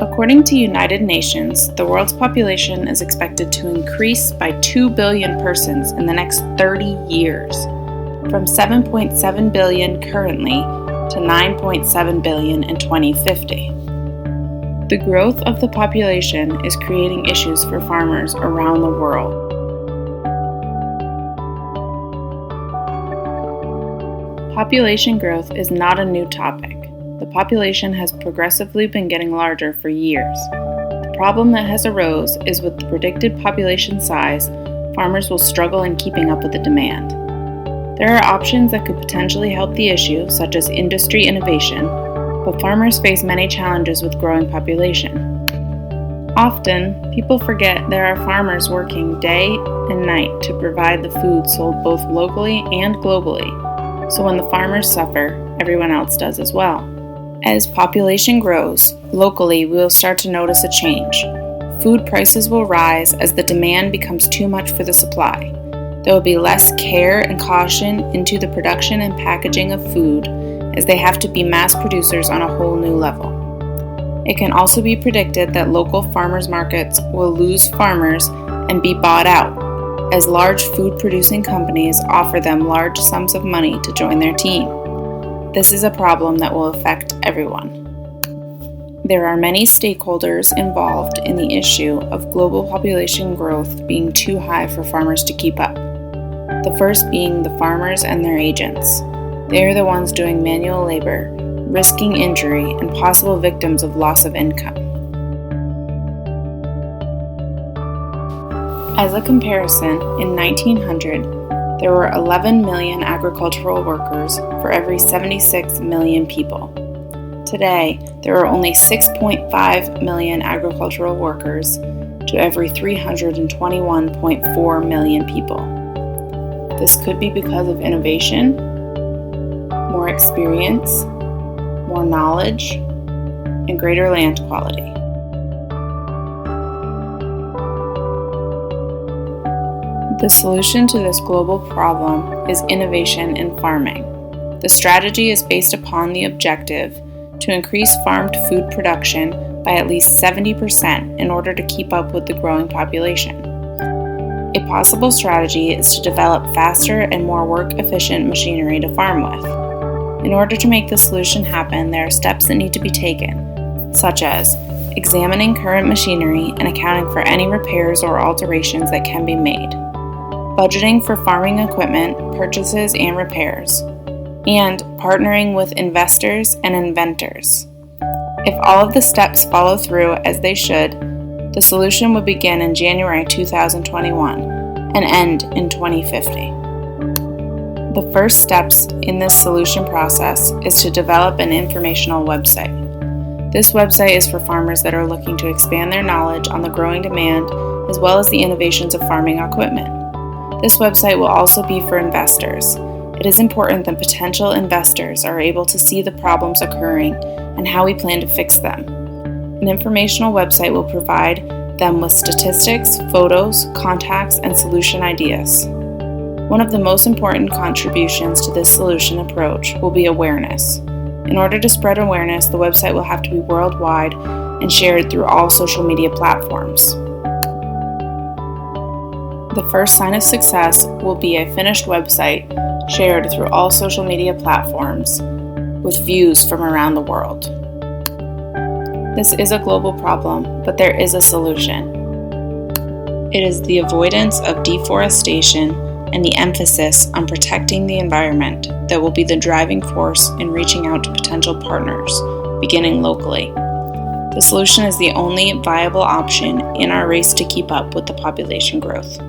According to United Nations, the world's population is expected to increase by 2 billion persons in the next 30 years, from 7.7 billion currently to 9.7 billion in 2050. The growth of the population is creating issues for farmers around the world. Population growth is not a new topic. The population has progressively been getting larger for years. The problem that has arose is with the predicted population size, farmers will struggle in keeping up with the demand. There are options that could potentially help the issue, such as industry innovation, but farmers face many challenges with growing population. Often, people forget there are farmers working day and night to provide the food sold both locally and globally. So when the farmers suffer, everyone else does as well. As population grows, locally we will start to notice a change. Food prices will rise as the demand becomes too much for the supply. There will be less care and caution into the production and packaging of food, as they have to be mass producers on a whole new level. It can also be predicted that local farmers markets will lose farmers and be bought out, as large food-producing companies offer them large sums of money to join their team. This is a problem that will affect everyone. There are many stakeholders involved in the issue of global population growth being too high for farmers to keep up. The first being the farmers and their agents. They are the ones doing manual labor, risking injury, and possible victims of loss of income. As a comparison, in 1900, there were 11 million agricultural workers for every 76 million people. Today, there are only 6.5 million agricultural workers to every 321.4 million people. This could be because of innovation, more experience, more knowledge, and greater land quality. The solution to this global problem is innovation in farming. The strategy is based upon the objective to increase farmed food production by at least 70% in order to keep up with the growing population. A possible strategy is to develop faster and more work-efficient machinery to farm with. In order to make the solution happen, there are steps that need to be taken, such as examining current machinery and accounting for any repairs or alterations that can be made, budgeting for farming equipment, purchases, and repairs, and partnering with investors and inventors. If all of the steps follow through as they should, the solution would begin in January 2021 and end in 2050. The first steps in this solution process is to develop an informational website. This website is for farmers that are looking to expand their knowledge on the growing demand as well as the innovations of farming equipment. This website will also be for investors. It is important that potential investors are able to see the problems occurring and how we plan to fix them. An informational website will provide them with statistics, photos, contacts, and solution ideas. One of the most important contributions to this solution approach will be awareness. In order to spread awareness, the website will have to be worldwide and shared through all social media platforms. The first sign of success will be a finished website shared through all social media platforms with views from around the world. This is a global problem, but there is a solution. It is the avoidance of deforestation and the emphasis on protecting the environment that will be the driving force in reaching out to potential partners, beginning locally. The solution is the only viable option in our race to keep up with the population growth.